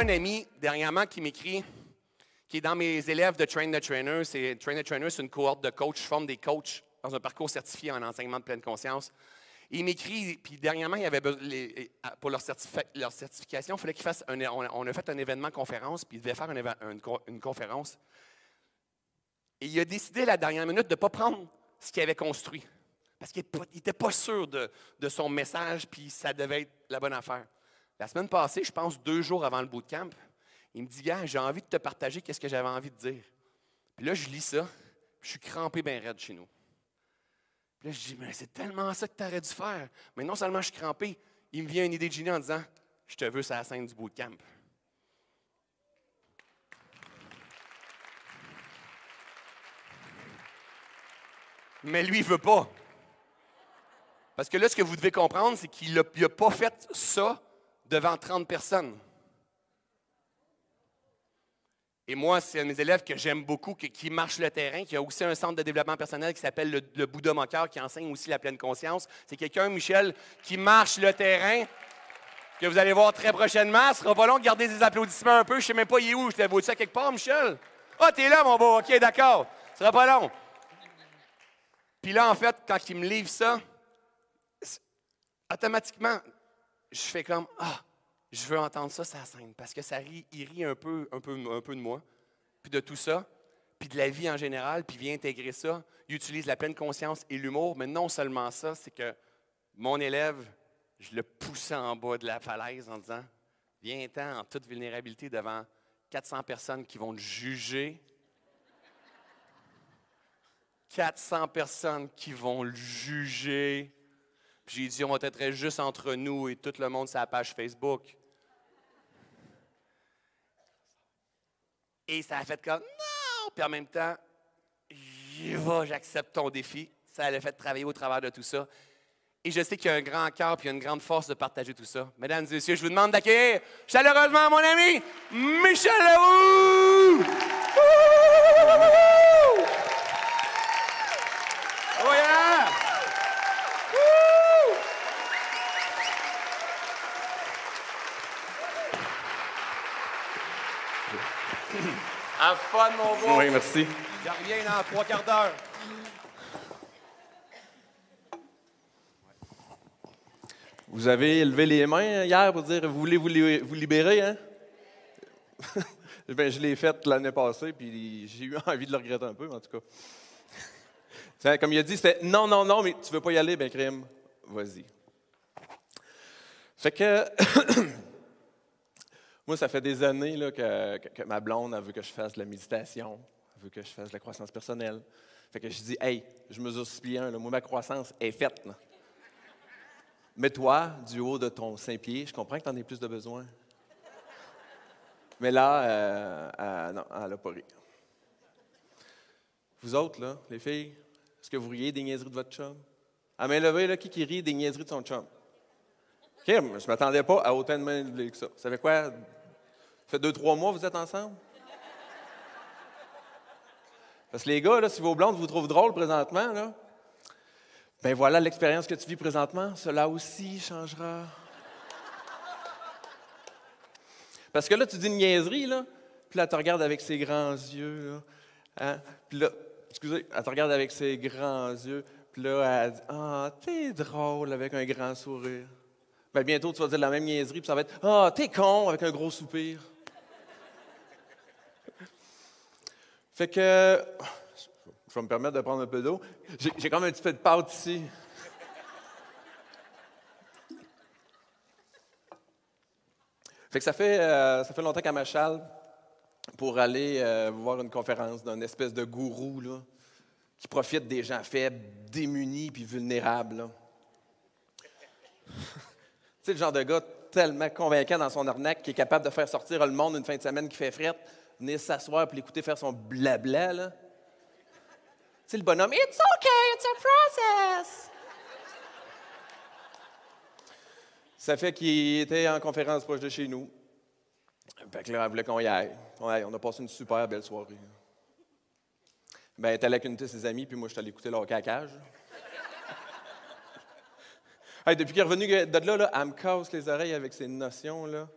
un ami dernièrement qui m'écrit, qui est dans mes élèves de Train the Trainer. Train the Trainer, c'est une cohorte de coachs. Je forme des coachs dans un parcours certifié en enseignement de pleine conscience. Il m'écrit, puis dernièrement, il y avait pour leur certification, il fallait qu'ils fassent on a fait un événement conférence, puis il devait faire une conférence. Et il a décidé à la dernière minute de ne pas prendre ce qu'il avait construit. Parce qu'il n'était pas sûr de son message, puis ça devait être la bonne affaire. La semaine passée, je pense 2 jours avant le bootcamp, il me dit, gars, j'ai envie de te partager ce que j'avais envie de dire. Puis là, je lis ça, puis je suis crampé bien raide chez nous. Puis là, je dis, mais c'est tellement ça que tu aurais dû faire. Mais non seulement je suis crampé, il me vient une idée de génie en disant, je te veux sur la scène du bootcamp. Mais lui, il ne veut pas. Parce que là, ce que vous devez comprendre, c'est qu'il n'a pas fait ça devant 30 personnes. Et moi, c'est un de mes élèves que j'aime beaucoup, qui marche le terrain, qui a aussi un centre de développement personnel qui s'appelle le Bouddha Moqueur, qui enseigne aussi la pleine conscience. C'est quelqu'un, Michel, qui marche le terrain, que vous allez voir très prochainement. Ce ne sera pas long de garder des applaudissements un peu. Je ne sais même pas il est où. Je t'ai vu ça quelque part, Michel? Ah, t'es là, mon beau. OK, d'accord. Ce ne sera pas long. Puis là, en fait, quand il me livre ça, automatiquement, je fais comme, je veux entendre ça, ça scène, parce que il rit un peu de moi, puis de tout ça, puis de la vie en général, puis il vient intégrer ça. Il utilise la pleine conscience et l'humour, mais non seulement ça, c'est que mon élève, je le poussais en bas de la falaise en disant, viens-t'en en toute vulnérabilité devant 400 personnes qui vont te juger. 400 personnes qui vont le juger. Puis j'ai dit, on va être juste entre nous et tout le monde sur la page Facebook. Et ça a fait comme, non! Puis en même temps, j'accepte ton défi. Ça l'a fait travailler au travers de tout ça. Et je sais qu'il y a un grand cœur et une grande force de partager tout ça. Mesdames et messieurs, je vous demande d'accueillir chaleureusement mon ami Michel Leroux! Oh yeah! Have fun, mon beau. Oui, merci. Je reviens dans 3 quarts d'heure. Vous avez levé les mains hier pour dire vous voulez vous libérer, hein? Bien, je l'ai fait l'année passée, puis j'ai eu envie de le regretter un peu, en tout cas. Comme il a dit, c'était non, non, non, mais tu veux pas y aller, ben crime, vas-y. Fait que moi, ça fait des années là, que ma blonde elle veut que je fasse de la méditation, elle veut que je fasse de la croissance personnelle. Fait que je dis, hey, je mesure 6 pieds 1, là, moi, ma croissance est faite. Là. Mais toi, du haut de ton 5 pieds, je comprends que tu en aies plus de besoin. Mais là, non, elle n'a pas ri. Vous autres, là, les filles, est-ce que vous riez des niaiseries de votre chum? À main levée, là, qui rit des niaiseries de son chum? OK, je ne m'attendais pas à autant de mains levées que ça. Vous savez quoi? Ça fait 2-3 mois que vous êtes ensemble? Parce que les gars, là, si vos blondes vous trouvent drôle présentement, là, ben voilà l'expérience que tu vis présentement, cela aussi changera. Parce que là, tu dis une niaiserie, là, puis là, elle te regarde avec ses grands yeux, là, hein? Puis là, excusez, elle te regarde avec ses grands yeux, puis là, elle dit « Ah, t'es drôle » avec un grand sourire. Ben bientôt, tu vas dire la même niaiserie, puis ça va être « Ah, t'es con » avec un gros soupir. Fait que, je vais me permettre de prendre un peu d'eau. J'ai comme un petit peu de pâte ici. Fait que ça fait longtemps qu'elle m'achale pour aller voir une conférence d'un espèce de gourou là, qui profite des gens faibles, démunis puis vulnérables. Là. Tu sais, le genre de gars tellement convaincant dans son arnaque qui est capable de faire sortir le monde une fin de semaine qui fait frette, venir s'asseoir puis l'écouter faire son blabla. Là. Tu sais, le bonhomme, « It's okay, it's a process! » Ça fait qu'il était en conférence proche de chez nous. Fait que là, elle voulait qu'on y aille. On a passé une super belle soirée. Ben, elle était allée avec une de ses amies, puis moi, je suis allé écouter le hockey à cage. Hey, depuis qu'il est revenu de là, elle me casse les oreilles avec ses notions. Là.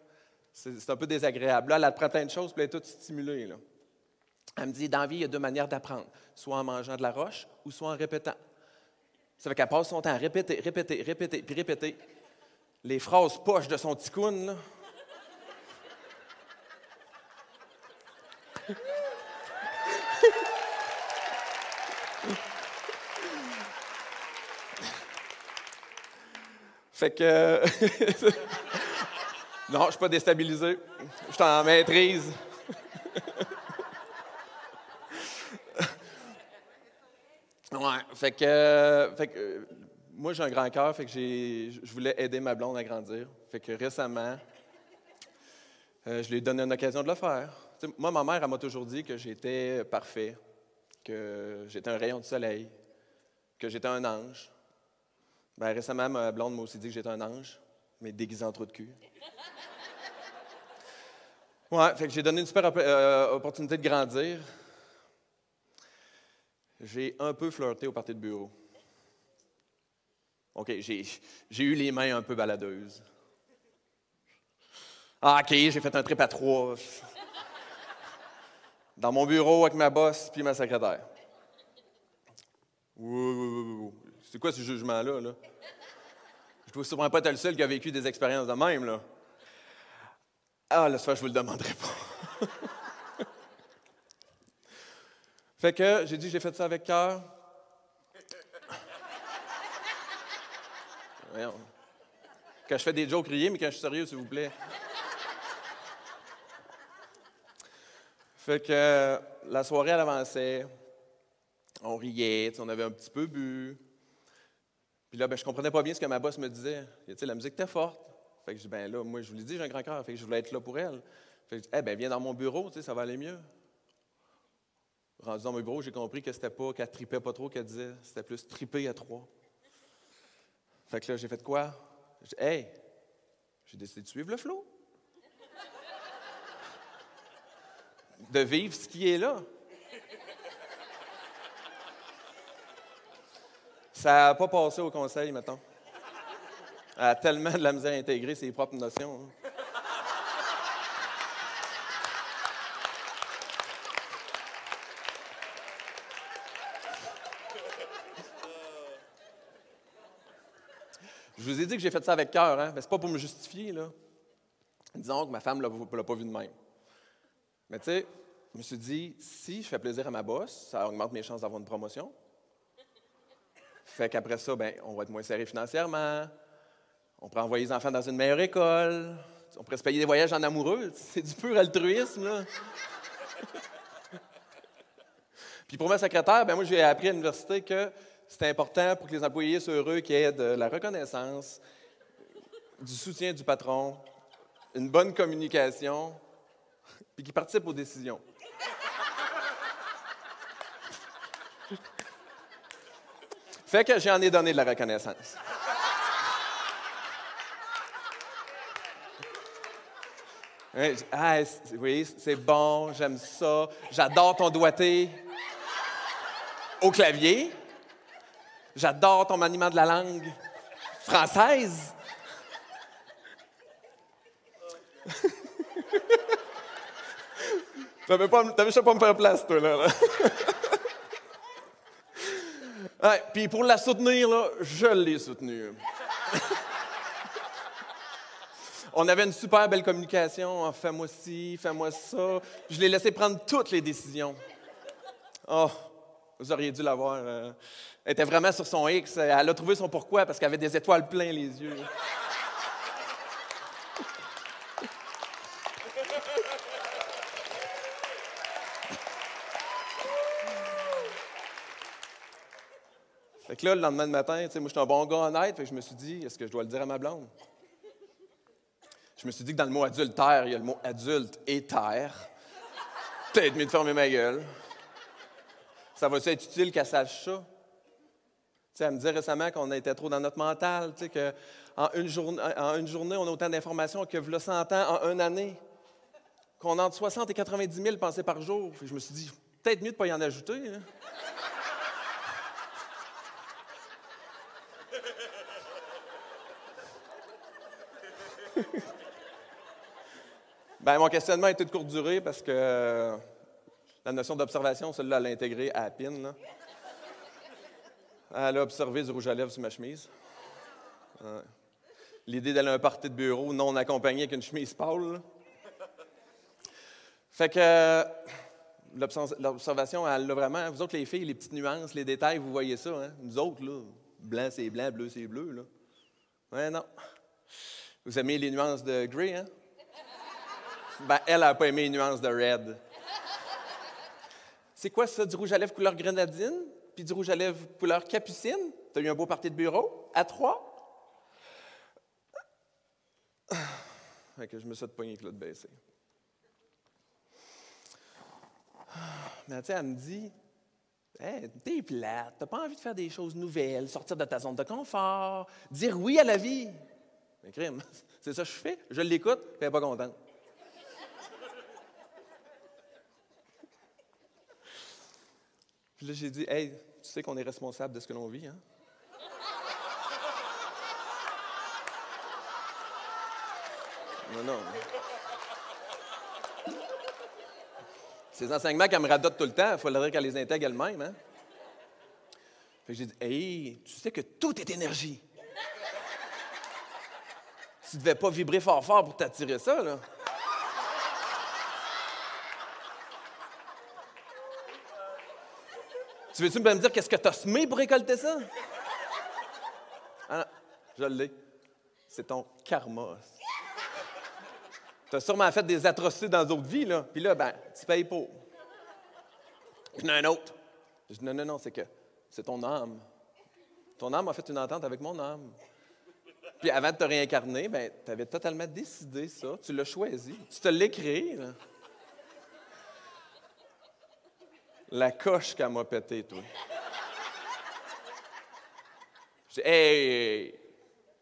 C'est un peu désagréable. Là, elle apprend plein de choses, puis elle est toute stimulée. Là. Elle me dit, dans la vie, il y a deux manières d'apprendre. Soit en mangeant de la roche, ou soit en répétant. Ça fait qu'elle passe son temps à répéter, répéter, répéter, puis répéter. Les phrases poches de son ticoun, là. Fait que... non, je ne suis pas déstabilisé. Je suis en maîtrise. Ouais, fait que moi, j'ai un grand cœur, fait que je voulais aider ma blonde à grandir. Fait que récemment, je lui ai donné une occasion de le faire. T'sais, moi, ma mère, elle m'a toujours dit que j'étais parfait, que j'étais un rayon de soleil, que j'étais un ange. Ben, récemment, ma blonde m'a aussi dit que j'étais un ange, mais déguisé en trou de cul. Ouais, fait que j'ai donné une super opportunité de grandir. J'ai un peu flirté au party de bureau. OK, j'ai eu les mains un peu baladeuses. Ah, OK, j'ai fait un trip à 3. Dans mon bureau avec ma boss puis ma secrétaire. Ouh. C'est quoi ce jugement-là, là? Je ne dois sûrement pas être le seul qui a vécu des expériences de même, là. Ah, là, ça, je vous le demanderai pas. Fait que j'ai dit, j'ai fait ça avec cœur. Voyons. Quand je fais des jokes, riez, mais quand je suis sérieux, s'il vous plaît. Fait que la soirée, elle avançait. On riait, on avait un petit peu bu. Puis là, je comprenais pas bien ce que ma boss me disait. Tu sais, la musique était forte. Fait que je dis, ben là, moi, je vous l'ai dit, j'ai un grand cœur. Fait que je voulais être là pour elle. Fait que je dis, eh ben, viens dans mon bureau, tu sais, ça va aller mieux. Rendu dans mon bureau, j'ai compris que c'était pas qu'elle tripait pas trop, qu'elle disait. C'était plus triper à 3. Fait que là, j'ai fait quoi? J'ai dit, hey, j'ai décidé de suivre le flow. De vivre ce qui est là. Ça n'a pas passé au conseil, mettons. Elle a tellement de la misère à intégrer ses propres notions. Hein. Je vous ai dit que j'ai fait ça avec cœur, hein? Mais c'est pas pour me justifier, là. Disons que ma femme ne l'a pas vu de même. Mais tu sais, je me suis dit, si je fais plaisir à ma boss, ça augmente mes chances d'avoir une promotion. Fait qu'après ça, ben, on va être moins serré financièrement. On pourrait envoyer les enfants dans une meilleure école. On pourrait se payer des voyages en amoureux. C'est du pur altruisme, là. Puis pour ma secrétaire, ben moi, j'ai appris à l'université que c'est important pour que les employés soient heureux qu'il y ait de la reconnaissance, du soutien du patron, une bonne communication, puis qu'ils participent aux décisions. Fait que j'en ai donné de la reconnaissance. Ah, oui, c'est bon, j'aime ça. J'adore ton doigté au clavier. J'adore ton maniement de la langue française. T'avais juste pas me faire place, toi, là. Ouais, puis pour la soutenir, là, je l'ai soutenue. On avait une super belle communication. Fais-moi ci, fais-moi ça. Je l'ai laissé prendre toutes les décisions. Oh, vous auriez dû la voir. Elle était vraiment sur son X. Elle a trouvé son pourquoi parce qu'elle avait des étoiles plein les yeux. Fait que là, le lendemain de matin, tu sais, moi, je suis un bon gars honnête. Fait que je me suis dit, est-ce que je dois le dire à ma blonde? Je me suis dit que dans le mot adultère, il y a le mot adulte et terre. Peut-être mieux de fermer ma gueule. Ça va-tu être utile qu'elle sache ça? Tu sais, elle me disait récemment qu'on était trop dans notre mental, tu sais, qu'en une journée, on a autant d'informations que v'là 100 ans en une année. Qu'on a entre 60 et 90 000 pensées par jour. Puis je me suis dit, peut-être mieux de ne pas y en ajouter. Hein? Ben, mon questionnement a été de courte durée parce que la notion d'observation, celle-là, elle l'a intégrée à la pin. Là. Elle a observé du rouge à lèvres sur ma chemise. Ouais. L'idée d'aller à un party de bureau non accompagné avec une chemise pâle. Là. Fait que l'observation, elle a vraiment... Vous autres, les filles, les petites nuances, les détails, vous voyez ça. Hein? Nous autres, là, blanc, c'est blanc, bleu, c'est bleu. Là. Ouais, non. Vous aimez les nuances de gray, hein? Ben, elle n'a pas aimé les nuances de red. C'est quoi ça, du rouge à lèvres couleur grenadine, puis du rouge à lèvres couleur capucine? T'as eu un beau party de bureau, à 3? Fait que je me suis fait pogner avec l'autre baissé. Mais tu sais, elle me dit, hey, t'es plate, t'as pas envie de faire des choses nouvelles, sortir de ta zone de confort, dire oui à la vie. Mais crime, c'est ça que je fais, je l'écoute, puis elle n'est pas contente. Puis là, j'ai dit, hey, tu sais qu'on est responsable de ce que l'on vit, hein? Non. Ces enseignements qu'elle me radote tout le temps, il faudrait qu'elle les intègre elle-même, hein? Fait que j'ai dit, hey, tu sais que tout est énergie. Tu ne devais pas vibrer fort pour t'attirer ça, là. Tu veux-tu me dire qu'est-ce que tu as semé pour récolter ça? Ah non, je l'ai. C'est ton karma. Tu as sûrement fait des atrocités dans d'autres vies, là. Puis là, ben, tu payes pour. Puis il y en a un autre. Je dis, non, c'est que c'est ton âme. Ton âme a fait une entente avec mon âme. Puis avant de te réincarner, ben, tu avais totalement décidé ça. Tu l'as choisi. Tu te l'as créé, là. La coche qu'elle m'a pété, toi. Je dis, hey,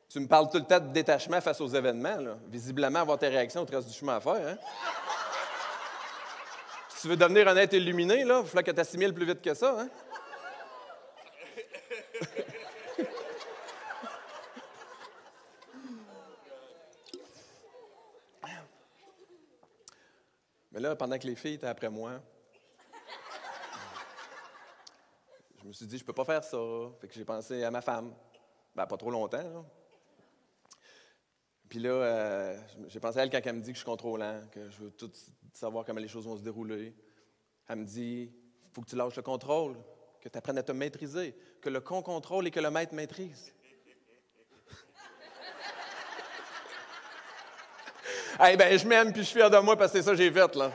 tu me parles tout le temps de détachement face aux événements, là. Visiblement, avoir tes réactions, il te reste du chemin à faire, hein? Si tu veux devenir un être illuminé, là, il faut que tu assimiles plus vite que ça, hein? Mais là, pendant que les filles étaient après moi, je me suis dit, je peux pas faire ça. Fait que j'ai pensé à ma femme. Ben, pas trop longtemps, là. Puis là, j'ai pensé à elle quand elle me dit que je suis contrôlant, que je veux tout savoir comment les choses vont se dérouler. Elle me dit, il faut que tu lâches le contrôle, que tu apprennes à te maîtriser, que le con contrôle et que le maître maîtrise. Eh bien, je m'aime puis je suis fier de moi parce que c'est ça que j'ai fait, là.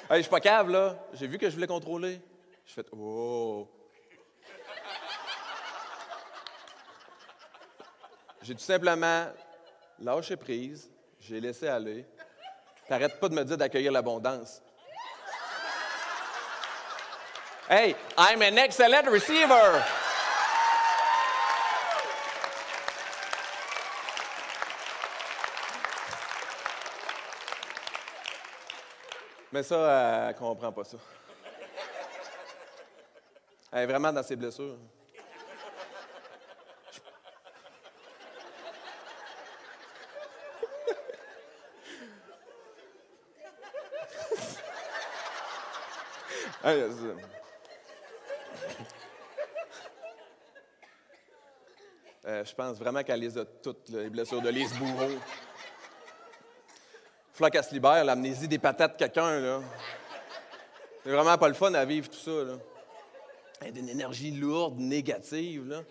Hey, je suis pas cave, là. J'ai vu que je voulais contrôler. Je fais, oh. J'ai tout simplement lâché prise, j'ai laissé aller. T'arrêtes pas de me dire d'accueillir l'abondance. Hey, I'm an excellent receiver! Mais ça, elle ne comprend pas ça. Elle est vraiment dans ses blessures. Je pense vraiment qu'elle les a toutes, les blessures de Lise Bourreau. Il faut qu'elle se libère, l'amnésie des patates de quelqu'un, là. C'est vraiment pas le fun à vivre tout ça, là. Elle a d'une énergie lourde, négative, là.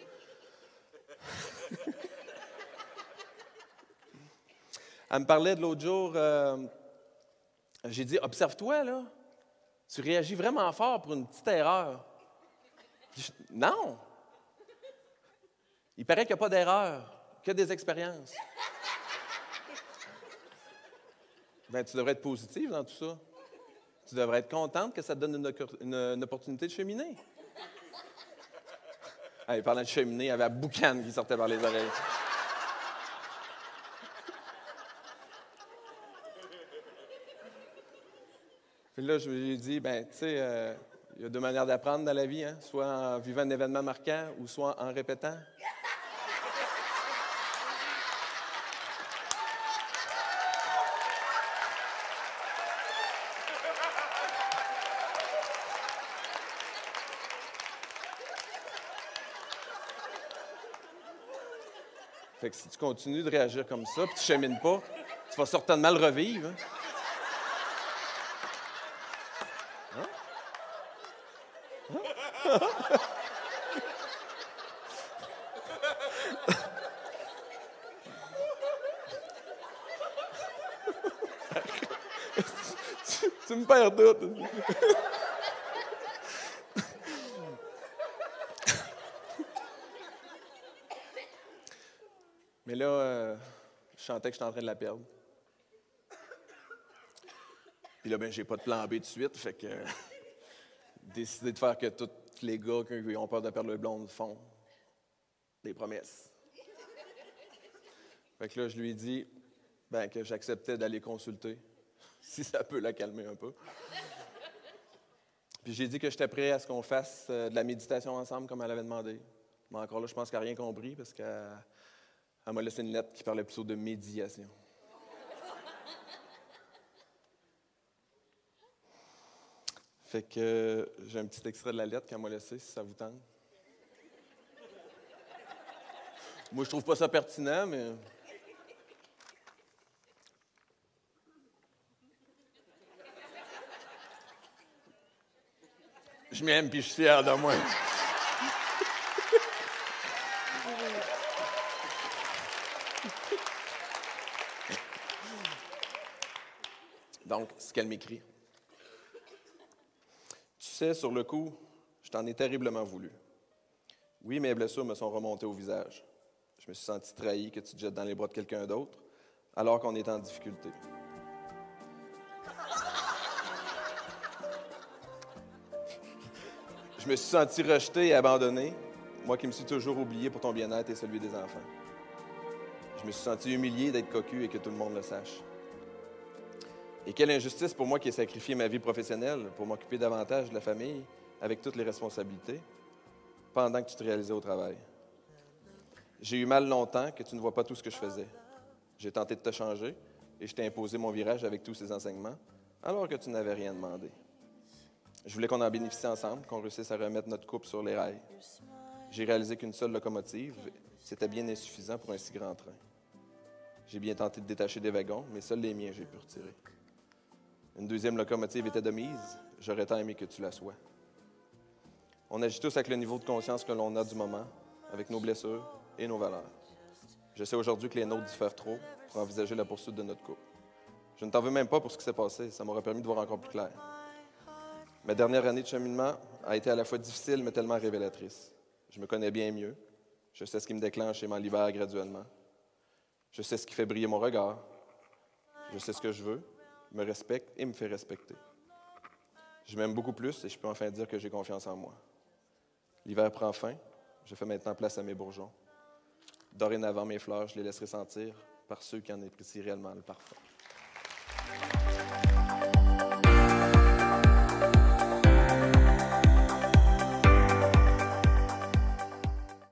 Elle me parlait de l'autre jour, j'ai dit, observe-toi, là. Tu réagis vraiment fort pour une petite erreur. Non! Il paraît qu'il n'y a pas d'erreur, que des expériences. Bien, tu devrais être positive dans tout ça. Tu devrais être contente que ça te donne une opportunité de cheminer. Hey, parlant de cheminer, il y avait la boucane qui sortait par les oreilles. Puis là, je lui ai dit, ben, tu sais, il y a deux manières d'apprendre dans la vie, hein? Soit en vivant un événement marquant ou soit en répétant. Fait que si tu continues de réagir comme ça, puis tu chemines pas, tu vas certainement le revivre. Hein? Tu me perds tout. Mais là, je sentais que j'étais en train de la perdre. Puis là, ben, j'ai pas de plan B tout de suite, fait que décidé de faire que tous les gars qui ont peur de perdre le blonde font des promesses. Fait que là, je lui ai dit ben, que j'acceptais d'aller consulter, si ça peut la calmer un peu. Puis j'ai dit que j'étais prêt à ce qu'on fasse de la méditation ensemble comme elle avait demandé. Mais encore là, je pense qu'elle n'a rien compris parce qu'elle m'a laissé une lettre qui parlait plutôt de médiation. Fait que j'ai un petit extrait de la lettre qu'elle m'a laissée, si ça vous tente. Moi, je trouve pas ça pertinent, mais... Je m'aime puis je suis fier de moi. Donc, ce qu'elle m'écrit. Tu sais, sur le coup, je t'en ai terriblement voulu. Oui, mes blessures me sont remontées au visage. Je me suis senti trahi que tu te jettes dans les bras de quelqu'un d'autre, alors qu'on est en difficulté. Je me suis senti rejeté et abandonné, moi qui me suis toujours oublié pour ton bien-être et celui des enfants. Je me suis senti humilié d'être cocu et que tout le monde le sache. Et quelle injustice pour moi qui ai sacrifié ma vie professionnelle pour m'occuper davantage de la famille avec toutes les responsabilités pendant que tu te réalisais au travail. J'ai eu mal longtemps que tu ne vois pas tout ce que je faisais. J'ai tenté de te changer et je t'ai imposé mon virage avec tous ces enseignements alors que tu n'avais rien demandé. Je voulais qu'on en bénéficie ensemble, qu'on réussisse à remettre notre couple sur les rails. J'ai réalisé qu'une seule locomotive, c'était bien insuffisant pour un si grand train. J'ai bien tenté de détacher des wagons, mais seuls les miens j'ai pu retirer. Une deuxième locomotive était de mise, j'aurais tant aimé que tu la sois. On agit tous avec le niveau de conscience que l'on a du moment, avec nos blessures et nos valeurs. Je sais aujourd'hui que les nôtres diffèrent trop pour envisager la poursuite de notre couple. Je ne t'en veux même pas pour ce qui s'est passé, ça m'aurait permis de voir encore plus clair. Ma dernière année de cheminement a été à la fois difficile, mais tellement révélatrice. Je me connais bien mieux. Je sais ce qui me déclenche et m'enlivère graduellement. Je sais ce qui fait briller mon regard. Je sais ce que je veux, me respecte et me fait respecter. Je m'aime beaucoup plus et je peux enfin dire que j'ai confiance en moi. L'hiver prend fin. Je fais maintenant place à mes bourgeons. Dorénavant, mes fleurs, je les laisserai sentir par ceux qui en apprécient réellement le parfum.